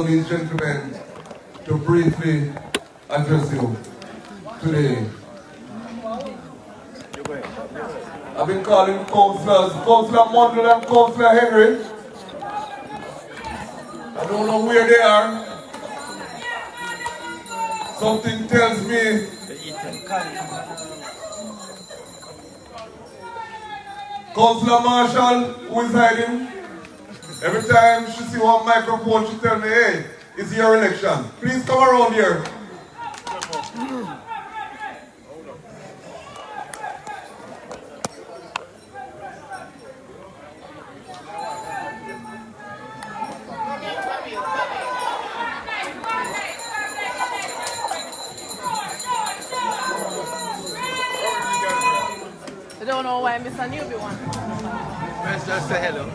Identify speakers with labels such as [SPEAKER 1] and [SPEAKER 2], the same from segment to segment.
[SPEAKER 1] These gentlemen to briefly address you today. I've been calling councillors, Councilor Mundle and Councilor Henry. I don't know where they are. Something tells me Councilor Marshall, who is hiding, every time she see one microphone, she tell me, hey, it's your election. Please come around here.
[SPEAKER 2] I don't know why Mr. Newbie won.
[SPEAKER 3] Let's just say hello.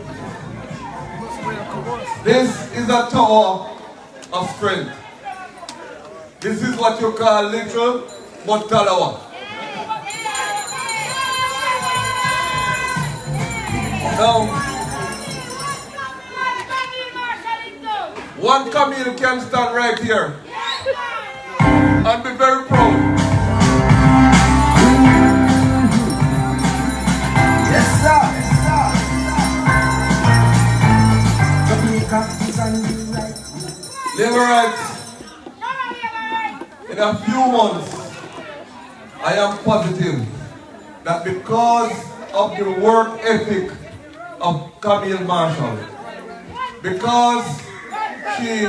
[SPEAKER 1] This is a tower of strength. This is what you call little but talawa. Now, one Camille can stand right here and be very proud.
[SPEAKER 4] Yes, sir.
[SPEAKER 1] Liberates. In a few months, I am positive that because of the work ethic of Camille Marshall, because she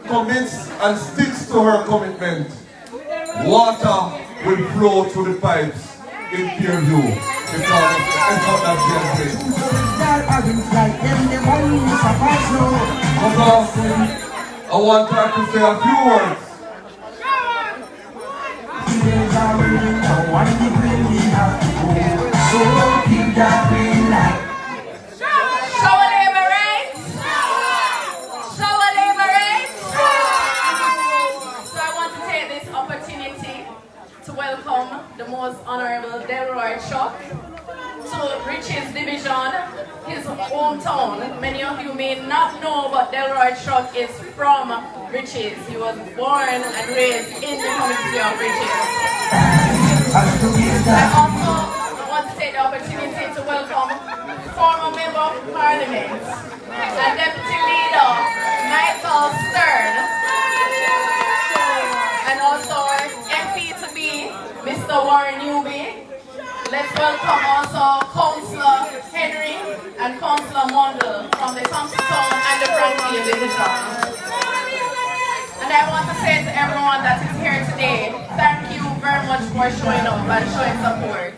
[SPEAKER 1] commits and sticks to her commitment, water will flow through the pipes in Fairview because of the effort that she has made. I want her to say a few words.
[SPEAKER 2] So I want to take this opportunity to welcome the most honorable Delroy Chuck to Riches Division, his hometown. Many of you may not know, but Delroy Chuck is from Riches. He was born and raised in the community of Riches. I also want to take the opportunity to welcome former Member of Parliament and Deputy Leader Michael Stern, and also our MP to be Mr. Warren Newby. Let's welcome also Councilor Henry and Councilor Mundle from the Thompson and the Frankie Division. And I want to say to everyone that is here today, thank you very much for showing up and showing support.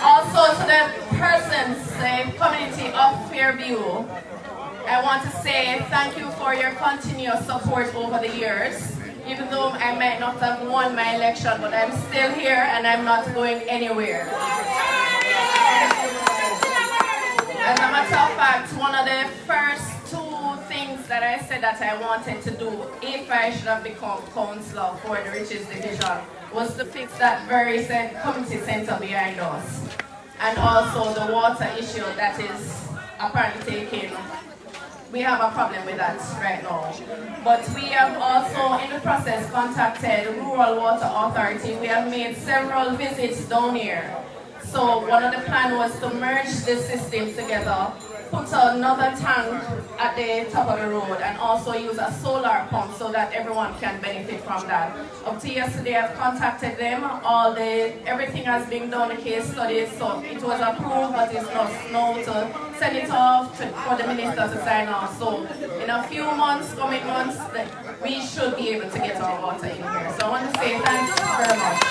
[SPEAKER 2] Also to the persons, the community of Fairview, I want to say thank you for your continuous support over the years. Even though I might not have won my election, but I'm still here and I'm not going anywhere. As a matter of fact, one of the first two things that I said that I wanted to do if I should have become councillor for the Riches Division was to fix that very community centre behind us. And also the water issue that is apparently taking. We have a problem with that right now. But we have also, in the process, contacted Rural Water Authority. We have made several visits down here. So one of the plans was to merge the systems together, put another tank at the top of the road, and also use a solar pump so that everyone can benefit from that. Up to yesterday, I've contacted them. Everything has been done, the case studies, so it was approved, but it's not now to send it off for the minister to sign off. So in a few months, coming months, we should be able to get our water in here. So I want to say thanks very much.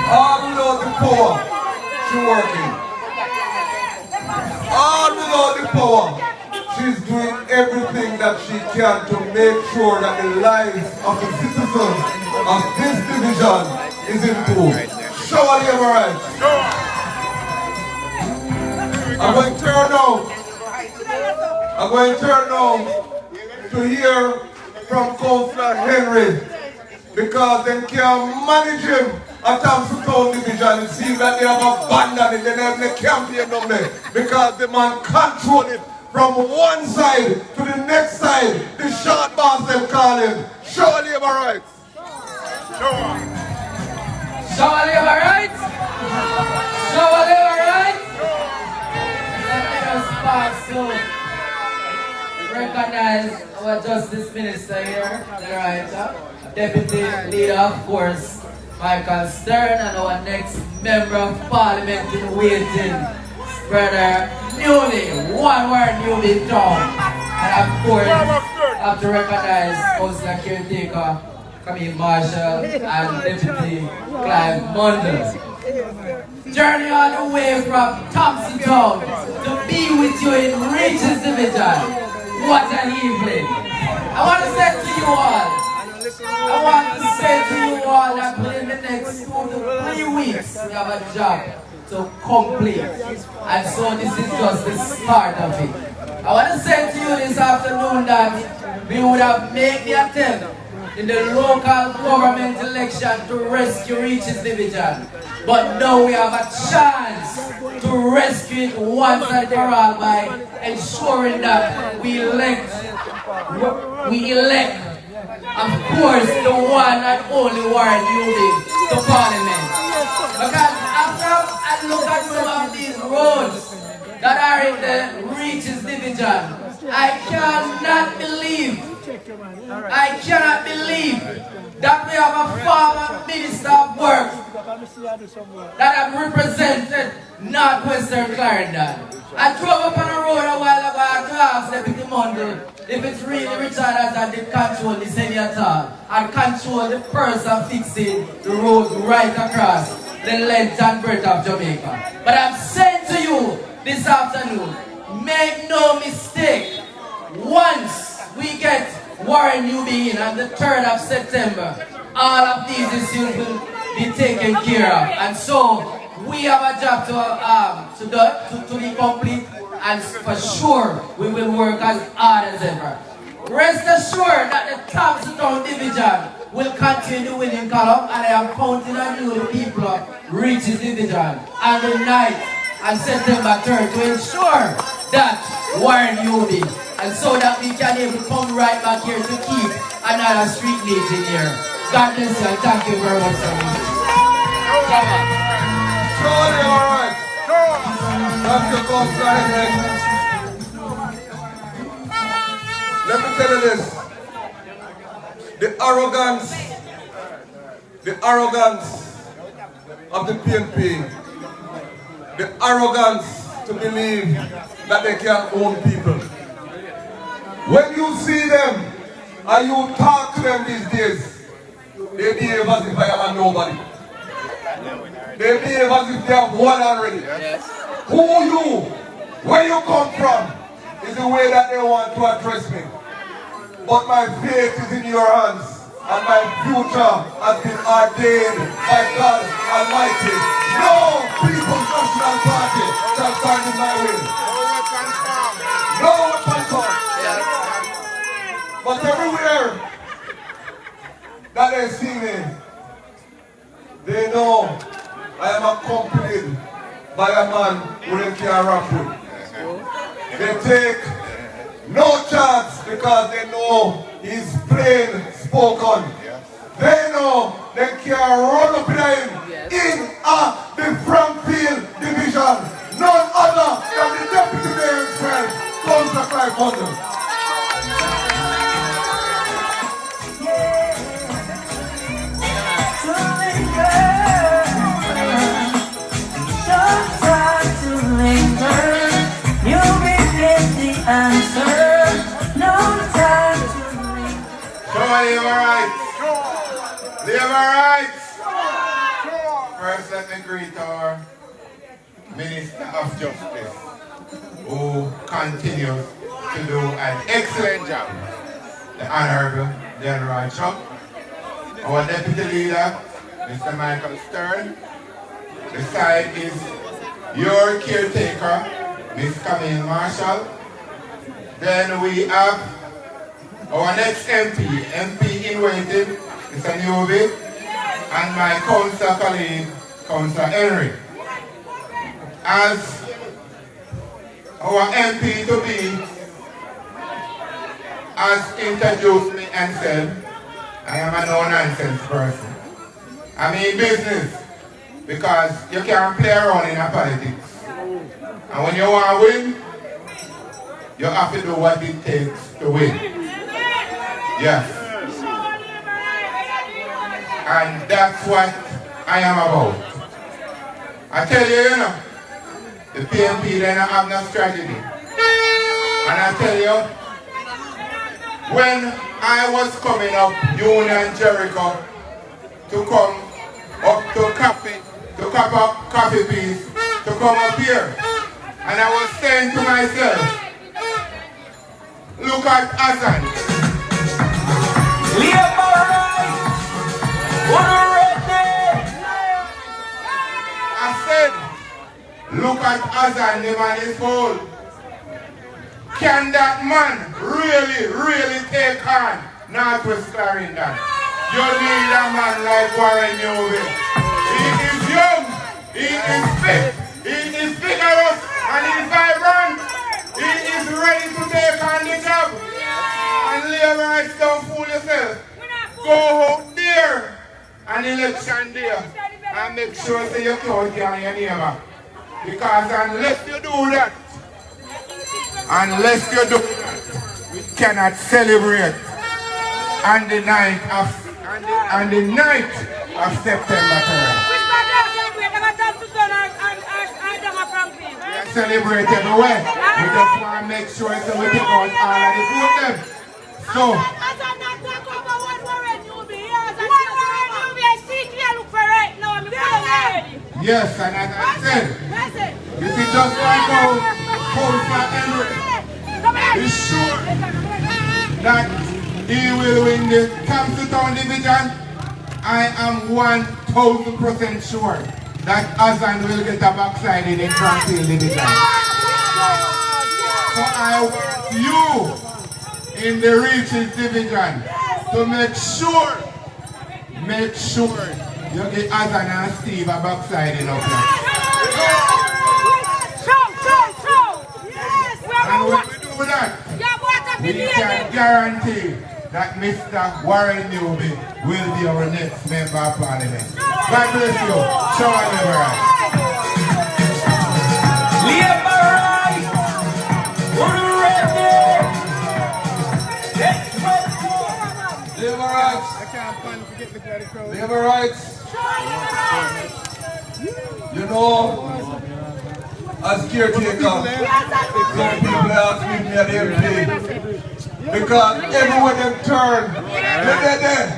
[SPEAKER 1] All without the power, she's working. All without the power, she's doing everything that she can to make sure that the lives of the citizens of this division is improved. Show her the right. I'm going to turn now to hear from Councilor Henry, because they can't manage him a Thompson Town division, it seems that they have abandoned it, they campaign down there because the man control it from one side to the next side. The short boss them call him. Show labor rights.
[SPEAKER 4] Show labor rights. Show labor rights. Let us pass to recognize our Justice Minister here, Delroy Chuck, Deputy Leader, of course, Michael Stern, and our next Member of Parliament in waiting, Brother Newbie, one word Newbie Town. And of course, I have to recognize Councilor Caretaker, Camille Marshall, and Deputy Clive Mundell. Journey all the way from Thompson Town to be with you in Regis Division. What an evening. I want to say to you all that within the next 2 to 3 weeks we have a job to complete. And so this is just the start of it. I want to say to you this afternoon that we would have made the attempt in the local government election to rescue Regis Division. But now we have a chance to rescue it once and for all by ensuring that we elect, of course, the one and only Warren Newbie to Parliament. Because after I look at some of these roads that are in the Regis Division, I cannot believe that we have a former Minister of Works that have represented Northwestern Clarendon. I drove up on the road a while ago to ask Deputy Mundell if it's really Richard that did control the city at all and control the person fixing the road right across the length and breadth of Jamaica. But I'm saying to you this afternoon, make no mistake, once we get Warren Newby in on the 3rd of September, all of these issues will be taken care of. And so we have a job to be complete, and for sure we will work as hard as ever. Rest assured that the Thompson Town Division will continue the winning column, and I am counting on you, the people of Regis Division, on the night on September 3rd to ensure that Warren Newby, and so that we can able to come right back here to keep another street meeting here. God bless you and thank you very much, sir.
[SPEAKER 1] Surely, all right. Thank you, Councilor Henry. Let me tell you this. The arrogance of the PNP, the arrogance to believe that they can own people. When you see them and you talk to them these days, they behave as if I am a nobody. They behave as if they have won already. Yes. Who you, where you come from, is the way that they want to address me. But my fate is in your hands, and my future has been ordained by God Almighty. No People's National Party shall stand in my way. No weapon form. But everywhere that they see me, they know I am accompanied by a man who they can rap with. They take no chance because they know he's plain spoken. They know they can run up behind him in the Frankfield division. None other than the deputy mayor himself, Councilor Clive Mundell.
[SPEAKER 5] First, let me greet our Minister of Justice, who continues to do an excellent job. The Honorable Delroy Chuck, our Deputy Leader, Mr. Michael Stern. Beside is your caretaker, Ms. Camille Marshall. Then we have our next MP in waiting, Mr. Newby. and my council colleague, Councilor Henry. As our MP to be has introduced me and said, I am a no-nonsense person. I mean business, because you can't play around in a politics. And when you want to win, you have to do what it takes to win. Yes. And that's what I am about. I tell you, you know, the PMP they don't have no strategy. And I tell you, when I was coming up, Union Jericho, to come up to coffee beans, to come up here, and I was saying to myself, look at Azan. I said, look at Azan, the man is old. Can that man really take on Northwest Clarendon? You need a man like Warren Newby. He is young, he is fit, he is vigorous, and he is vibrant. He is ready to take on the job. And Leroy, don't fool yourself. Go out there on election day and make sure that you count on your neighbor. Because unless you do that, we cannot celebrate on the night of September 3rd. We are celebrate everywhere. We just want to make sure that we take out all of the food them. So yes, and as I said, this is just like how Councilor Henry is sure that he will win the Counciltown division. I am 1000% sure that Azan will get a backside in the Franklin division. So I want you in the Reaches division to make sure you get Azan and Steve a backside in up there. And when we do that, we can guarantee that Mr. Warren Newby will be our next member of parliament. God bless you. Show our liberals.
[SPEAKER 1] Labor rights. You know, as caretaker, some people ask me at the MP. Because everywhere them turn, they're there.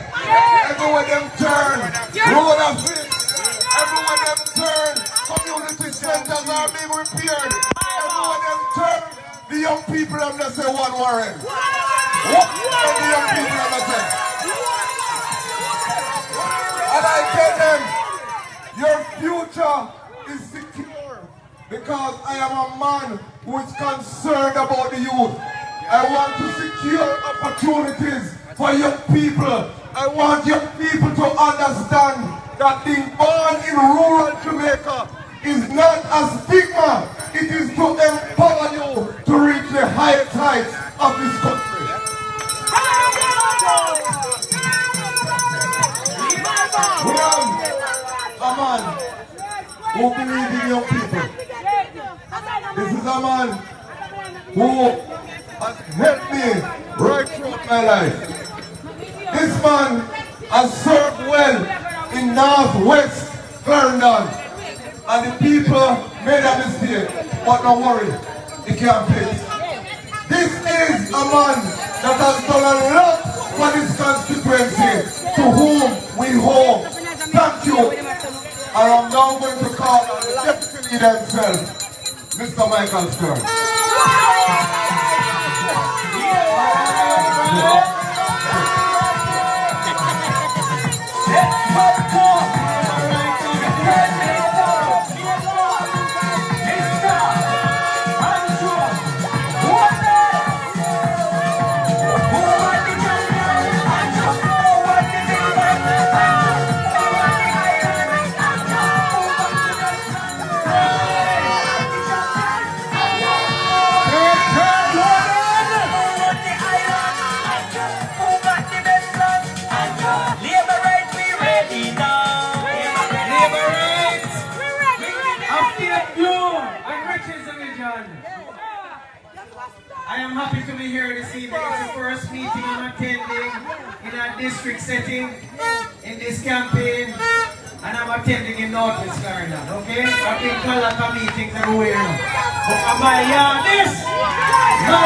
[SPEAKER 1] Everywhere them turn, road of it. Everywhere them turn, community centers are being repaired. Everywhere them turn, the young people have not say one Warren. What the young people have not said? And I tell them, your future is secure. Because I am a man who is concerned about the youth. I want to secure opportunities for young people. I want young people to understand that being born in rural Jamaica is not a stigma. It is to empower you to reach the highest heights of this country. We have a man who believes in young people. This is a man who has helped me right throughout my life. This man has served well in Northwest Clarendon, and the people made a mistake, but don't worry, he can't fix. This is a man that has done a lot for this constituency, to whom we owe. Thank you. And I'm now going to call on the deputy leader himself, Mr. Michael Stern.
[SPEAKER 6] region. I am happy to be here this evening. It's the first meeting I'm attending in a district setting in this campaign. And I'm attending in Northwest Clarendon, okay? I've been to a lot of meetings everywhere now. But my yard is so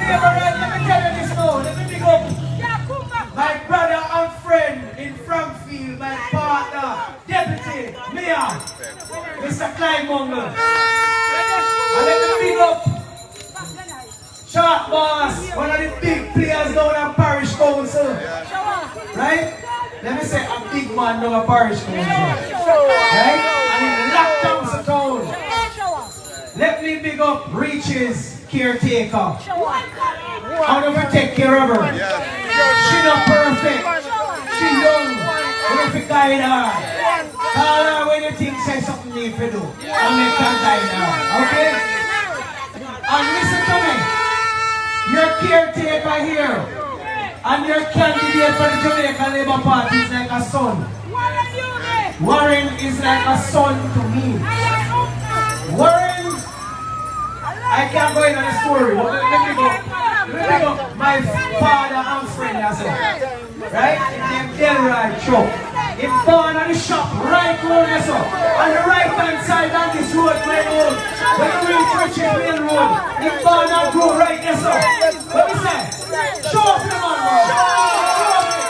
[SPEAKER 6] Labour, let me tell you this now. Let me pick up my brother and friend in Frankfield, my partner, Deputy Mayor, Mr. Clyde Mungle. And let me pick up Sharp Boss, one of the big players down at Parish Council. Right? Let me say a big man down at Parish Council. Right? And in lockdown town. Let me big up Reaches caretaker. How do we take care of her? She not perfect. She young. We have to guide her. Call her when you think say something need to do. And make her guide her. Okay? And listen to me. Your caretaker here and your candidate for the Jamaican Labour Party is like a son. Warren is like a son to me. Warren, I can't go into the story, but let me go. My father and friend as well. Right? His name Delroy Chuck. He born on the shop right round there, so. On the right hand side on this road, main road. When you reach Richard main road, he born and grow right there, so. What we say? Show up the man, man. Show up him.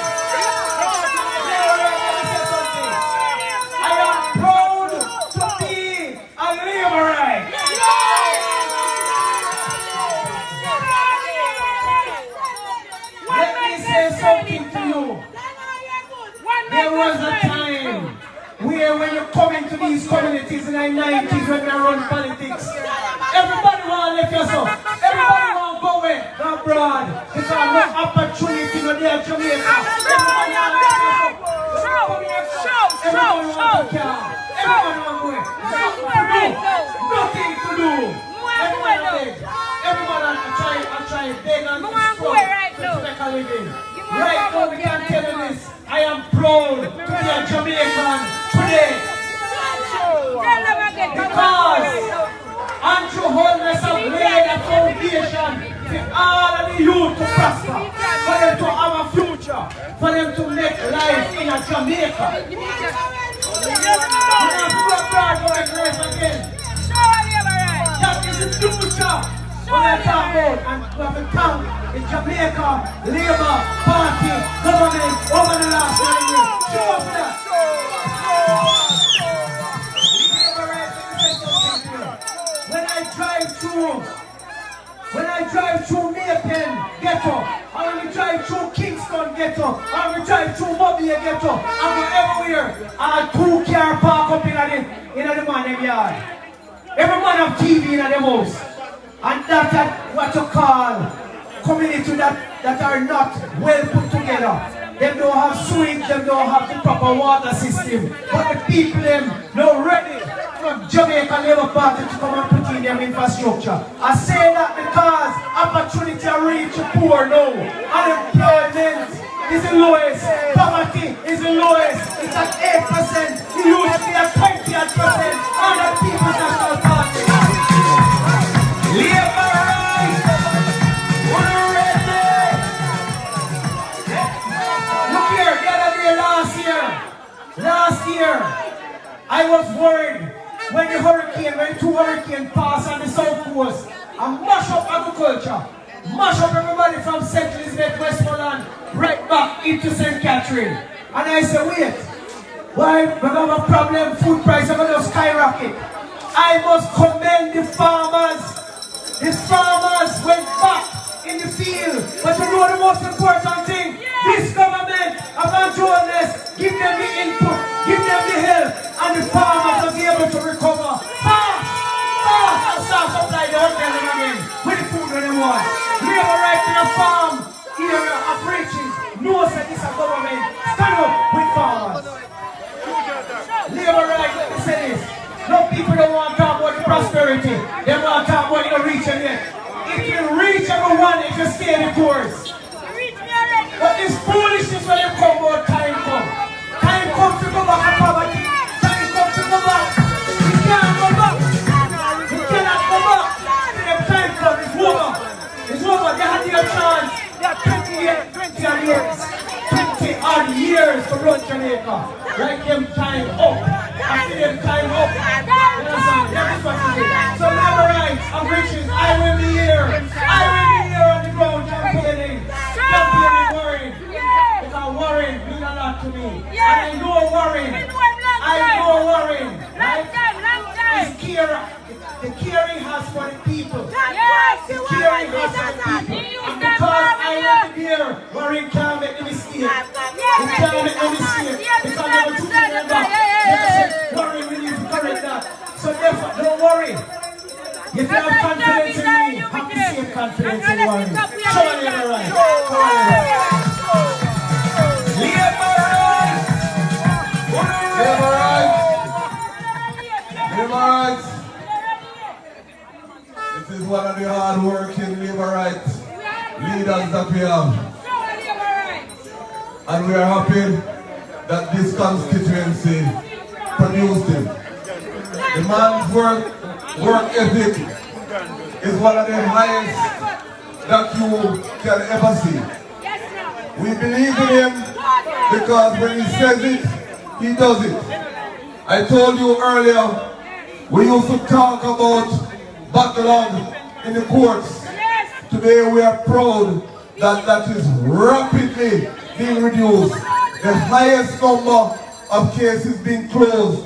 [SPEAKER 6] I am proud to be a Labourite. Let me say something to you. There was a time where when you come into these communities in the 90s when we run politics, everybody want to lift yourself. Everybody want to go away, go abroad. Because no opportunity no there in Jamaica. Everybody want to lift yourself. Everybody want to car. Everybody want to go away. Nothing to do. Everybody beg. Everybody try beg and struggle to make a living. Right now we can tell you this. I am proud to be a Jamaican today. Because Andrew Holness have laid a foundation for all of the youth to prosper, for them to have a future, for them to make life in a Jamaica. That is the future. What I talk about, and we have to thank the Jamaica Labour Party government over the last 9 years. Show up that. When I drive through Jamaican ghetto, or when we drive through Kingston ghetto, or when we drive through Newbie ghetto, I go everywhere. I have 2 cars park up in the man yard. Every man have TV in the house. And that's what you call community that are not well put together. They don't have sewage, they don't have the proper water system. But the people them not ready for Jamaican Labour Party to come and put in their infrastructure. I say that because opportunity to reach the poor now. Unemployment is the lowest. Poverty is the lowest. It's at 8%. It used to be at 20%. On the People's National Party. Labour right! We're ready! Look here, the other day last year, I was worried when the 2 hurricanes passed on the south coast and mash up agriculture, mash up everybody from St. Elizabeth, Westmoreland, right back into St. Catherine. And I said, wait, why we have a problem, food prices are going to skyrocket. I must commend the farmers. The farmers went back in the field. But you know the most important thing? This government, evangelist, give them the input, give them the help, and the farmers will be able to recover. Fast and start supply the hotel again with the food that they want. Labour right to the farm area of Riches. No, say this is government. Stand up with farmers. Labour right, let me say this. No people don't want to talk about the prosperity. They want to talk about the reach yet. It will reach everyone if you stay the course. But this foolishness when you come about time come. Time comes to go back to poverty. Time comes to go back worrying can't make the mistake. You can't make the mistake. Because never took it back. Never said worry, we need to correct that. So therefore, don't worry. If you have confidence in me, have the same confidence in worry. Show me the right.
[SPEAKER 1] This is one of the hard-working labor rights leaders that we have. And we are happy that this constituency produced him. The man's work ethic is one of the highest that you can ever see. We believe in him because when he says it, he does it. I told you earlier, we used to talk about backlog in the courts. Today we are proud that that is rapidly being reduced. The highest number of cases being closed,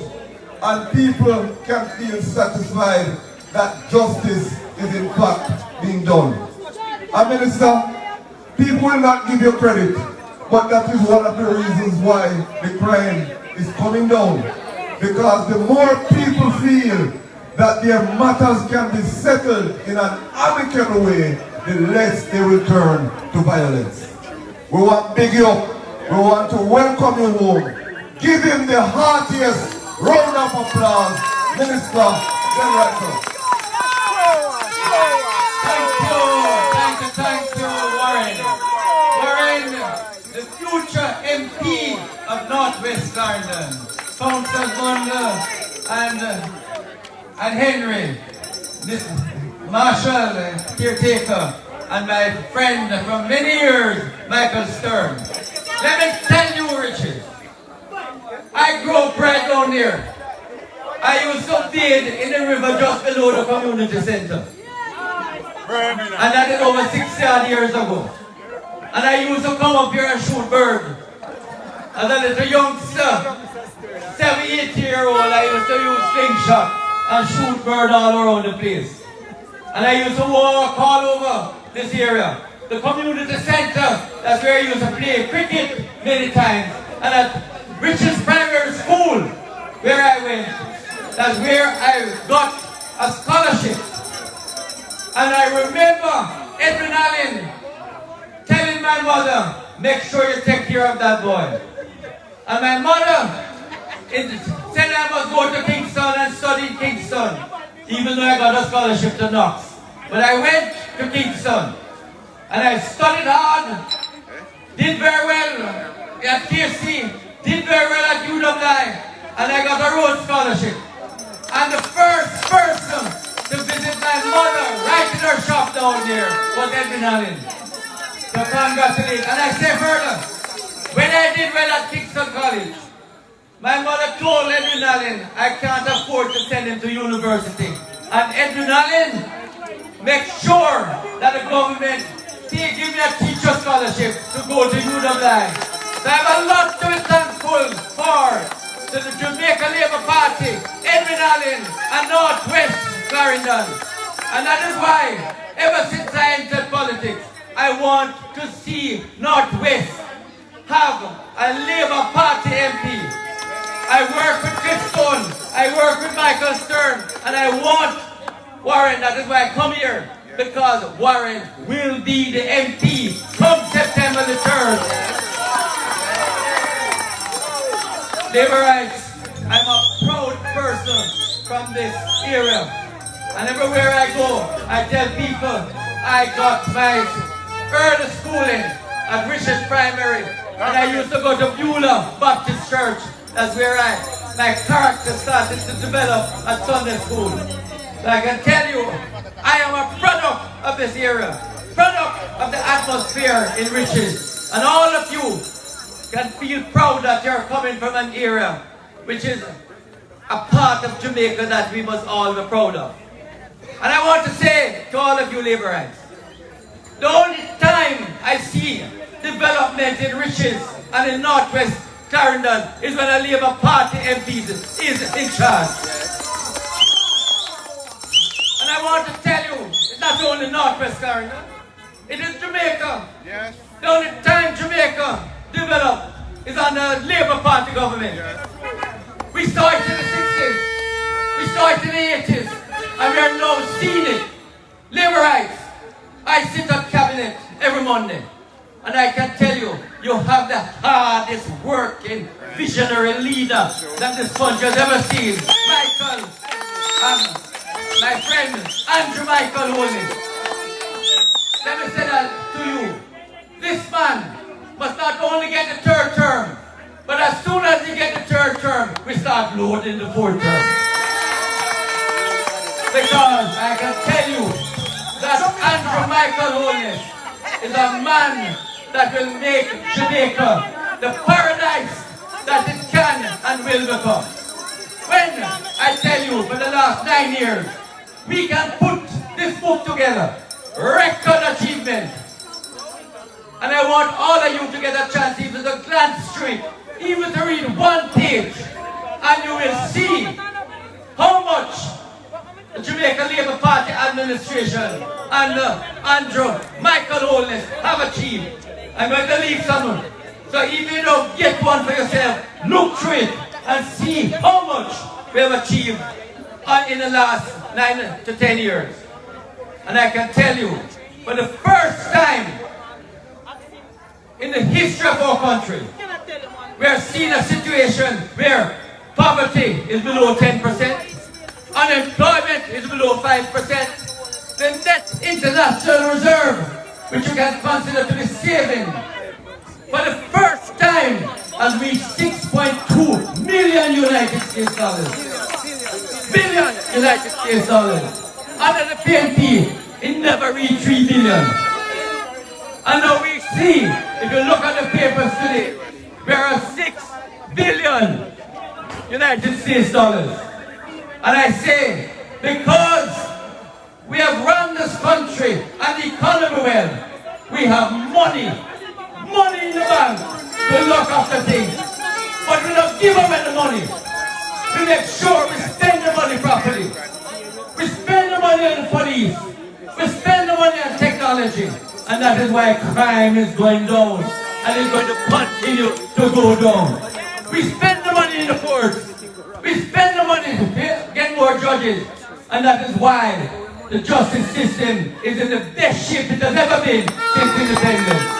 [SPEAKER 1] and people can feel satisfied that justice is in fact being done. And Minister, people will not give you credit, but that is one of the reasons why the crime is coming down. Because the more people feel that their matters can be settled in an amicable way, the less they will turn to violence. We want big you up. We want to welcome you home. Give him the heartiest round of applause, Minister Delroy Chuck.
[SPEAKER 4] Thank you, Warren. Warren, the future MP of Northwest Clarendon, Councilor and Henry, this Marshall, caretaker, and my friend from many years, Michael Stern. Let me tell you, Richard, I grew up right down here. I used to bathe in the river just below the community center. And that is over 60 years ago. And I used to come up here and shoot bird. As a little youngster, 7-8-year-old, I used to use slingshot and shoot bird all around the place. And I used to walk all over this area. The community center, that's where I used to play cricket many times. And at Rich's Primary School, where I went, that's where I got a scholarship. And I remember Edwin Allen telling my mother, make sure you take care of that boy. And my mother said I must go to Kingston and study in Kingston, even though I got a scholarship to Knox. But I went to Kingston and I studied hard, did very well at KC, did very well at UWI, and I got a Rhodes Scholarship. And the first person to visit my mother right in her shop down there was Edwin Allen. So congratulations. And I say further, when I did well at Kingston College, my mother told Edwin Allen I can't afford to send him to university. And Edwin Allen make sure that the government give me a teacher scholarship to go to UWI. So I have a lot to be thankful for to the Jamaican Labour Party, Edwin Allen, and Northwest Clarendon. And that is why, ever since I entered politics, I want to see Northwest have a Labour Party MP. I work with Chris Stone, I work with Michael Stern, and I want Warren. That is why I come here, because Warren will be the MP come September the 3rd. Labour rights, I'm a proud person from this area. And everywhere I go, I tell people I got my early schooling at Rich's Primary. And I used to go to Beulah Baptist Church. That's where my character started to develop at Sunday school. So I can tell you, I am a product of this area, product of the atmosphere in Rich's. And all of you can feel proud that you're coming from an area which is a part of Jamaica that we must all be proud of. And I want to say to all of you Labourites, the only time I see development in Rich's and in Northwest Clarendon is when a Labour Party MP is in charge. And I want to tell you, it's not only Northwest Clarendon,
[SPEAKER 6] It is Jamaica.
[SPEAKER 3] Yes.
[SPEAKER 6] The only time Jamaica developed is under Labour Party government.
[SPEAKER 3] Yes.
[SPEAKER 6] We saw it in the 60s. We saw it in the 80s. And we are now seeing it. Labour rights. I sit on cabinet every Monday. And I can tell you, you have the hardest working visionary leader that this country has ever seen. Michael, my friend, Andrew Michael Holness. Let me say that to you. This man must not only get the third term, but as soon as he gets the third term, we start loading the fourth term. Because I can tell you that Andrew Michael Holness is a man that will make Jamaica the paradise that it can and will become. When I tell you for the last 9 years, we can put this book together, record achievement. And I want all of you to get a chance even to glance through it, even to read one page, and you will see how much the Jamaica Labour Party administration and Andrew Michael Holness have achieved. I'm going to leave some. So if you don't get one for yourself, look through it and see how much we have achieved in the last 9 to 10 years. And I can tell you, for the first time in the history of our country, we are seeing a situation where poverty is below 10%, unemployment is below 5%, the net international reserve, which you can consider to be saving, for the first time has reached 6.2 million United States dollars. Billion United States dollars. Under the PNP, it never reached 3 billion. And now we see, if you look at the papers today, we are at 6 billion United States dollars. And I say, because we have run this country and the economy well, we have money in the bank to look after things. But we don't give away the money. We make sure we spend the money properly. We spend the money on the police. We spend the money on technology. And that is why crime is going down. And it's going to continue to go down. We spend the money in the courts. We spend the money to get more judges. And that is why the justice system is in the best shape it has ever been since independence.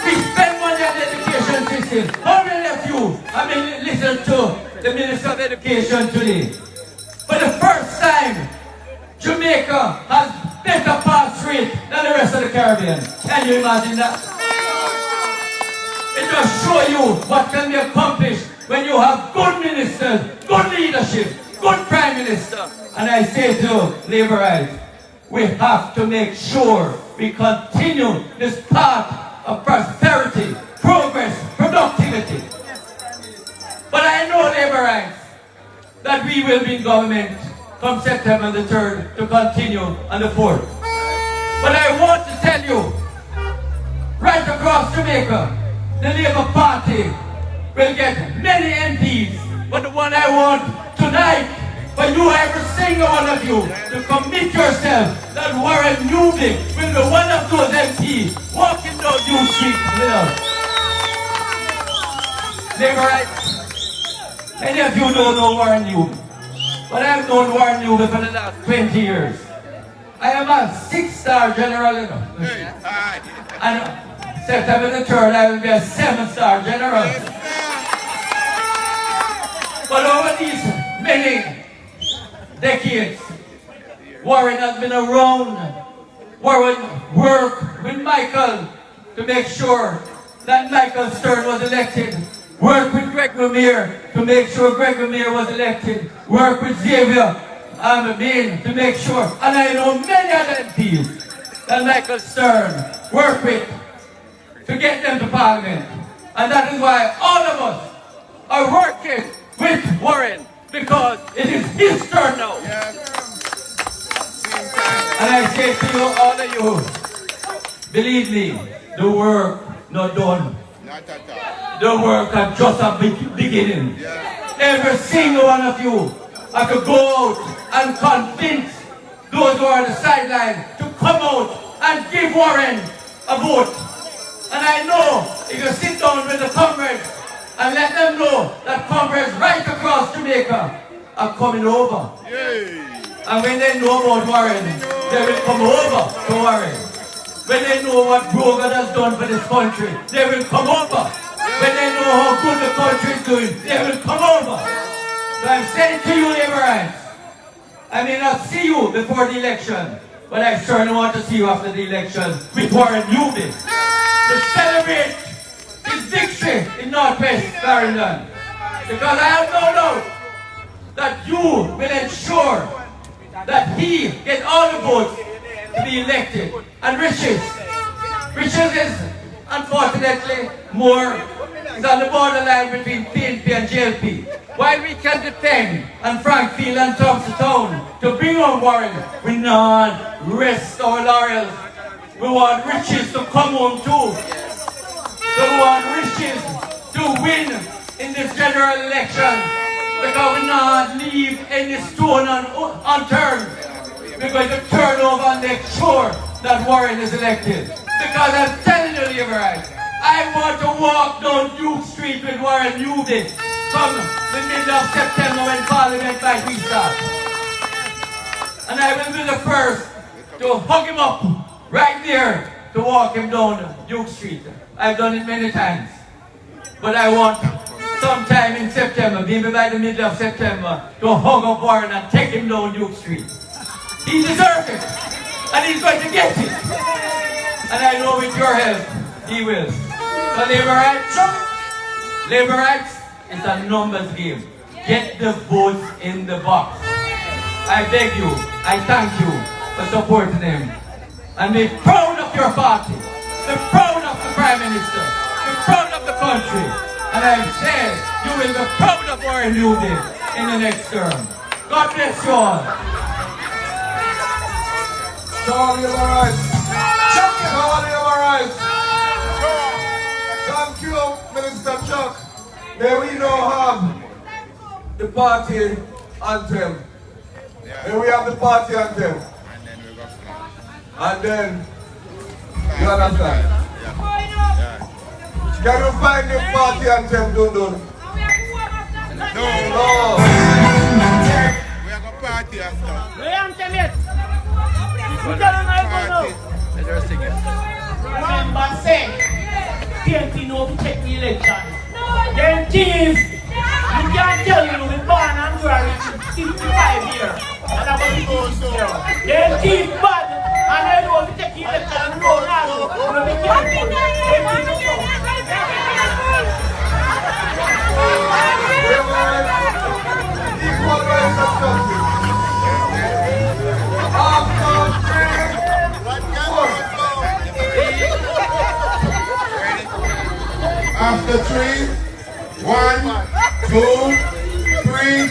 [SPEAKER 6] We spend money on the education system. How many of you have been listening to the Minister of Education today? For the first time, Jamaica has better pass rate than the rest of the Caribbean. Can you imagine that? It just shows you what can be accomplished when you have good ministers, good leadership, good prime minister. And I say to Labour rights, we have to make sure we continue this path of prosperity, progress, productivity. But I know Labour rights that we will be in government from September the 3rd to continue on the 4th. But I want to tell you, right across Jamaica, the Labour Party will get many MPs. But the one I want tonight, for you, every single one of you, to commit yourself that Warren Newby will be one of those MPs walking down New Street here. Labour rights. Many of you don't know Warren Newby, but I've known Warren Newby for the last 20 years. I am a 6-star general, you know. And September the 3rd, I will be a 7-star general. But over these many decades, Warren has been around. Warren worked with Michael to make sure that Michael Stern was elected. Worked with Greg Vermeer to make sure Greg Vermeer was elected. Worked with Xavier Main to make sure. And I know many other MPs that Michael Stern worked with to get them to Parliament. And that is why all of us are working with Warren, because it is his turn now. And I say to you, all of you, believe me, the work not done. The work is just a beginning. Every single one of you have to go out and convince those who are on the sideline to come out
[SPEAKER 4] and give Warren a vote. And I know if you sit down with the comrades and let them know that comrades right across Jamaica are coming over. And when they know about Warren, they will come over to Warren. When they know what Brogan has done for this country, they will come over. When they know how good the country is doing, they will come over. So I'm saying to you, Liberites, I may not see you before the election, but I certainly want to see you after the election with Warren Newby to celebrate his victory in Northwest Clarendon. Because I have no doubt that you will ensure that he gets all the votes to be elected. And Riches is unfortunately is on the borderline between PNP and JLP. While we can depend on Frankfield and Thompson Town to bring on Warren, we not rest our laurels. We want Riches to come home too. So we want Riches to win in this general election, because we not leave any stone unturned. We're going to turn over and make sure that Warren is elected. Because I'm telling you, Liberites, I want to walk down Duke Street with Warren Newby come the middle of September when Parliament might restart. And I will be the first to hug him up right there to walk him down Duke Street. I've done it many times. But I want sometime in September, maybe by the middle of September, to hug up Warren and take him down Duke Street. He deserves it. And he's going to get it. And I know with your help, he will. So Liberites, it's a numbers game. Get the votes in the box. I beg you, I thank you for supporting him. And be proud of your party. Be proud of the Prime Minister. Be proud of the country. And I say, you will be proud of Warren Newby in the next term. God bless you all.
[SPEAKER 1] Charlie, Liberites. Charlie, Liberites. Thank you, Minister Chuck. May we now have the party anthem. May we have the party anthem. And then, you understand? Can you find the party anthem, Dundun? No.
[SPEAKER 5] We have a party after.
[SPEAKER 6] We anthem it. We don't know. Remember, say, PNP know to take the election. Then thieves, you can't tell you we born and grown 55 years. And I'm going to go so. Then thief bad, and they know to take the election and go now. We'll be careful.
[SPEAKER 5] After 3, 1, 2, 3,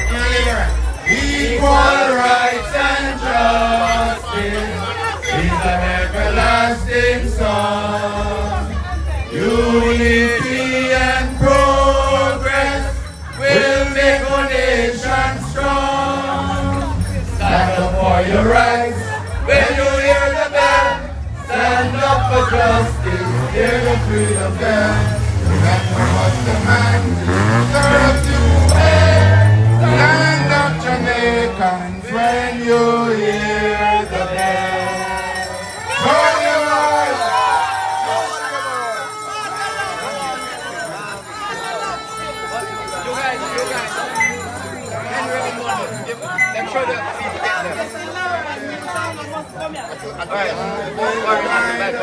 [SPEAKER 5] deliver. Equal rights and justice is an everlasting song. Unity and progress will make our nation strong. Stand up for your rights when you hear the bell. Stand up for justice, hear the freedom bell. Remember what the man deserves to have. Stand up, Jamaicans, when you hear the bell. Turn your eyes.
[SPEAKER 3] You guys. Henry, make sure that people get there. All right. All right.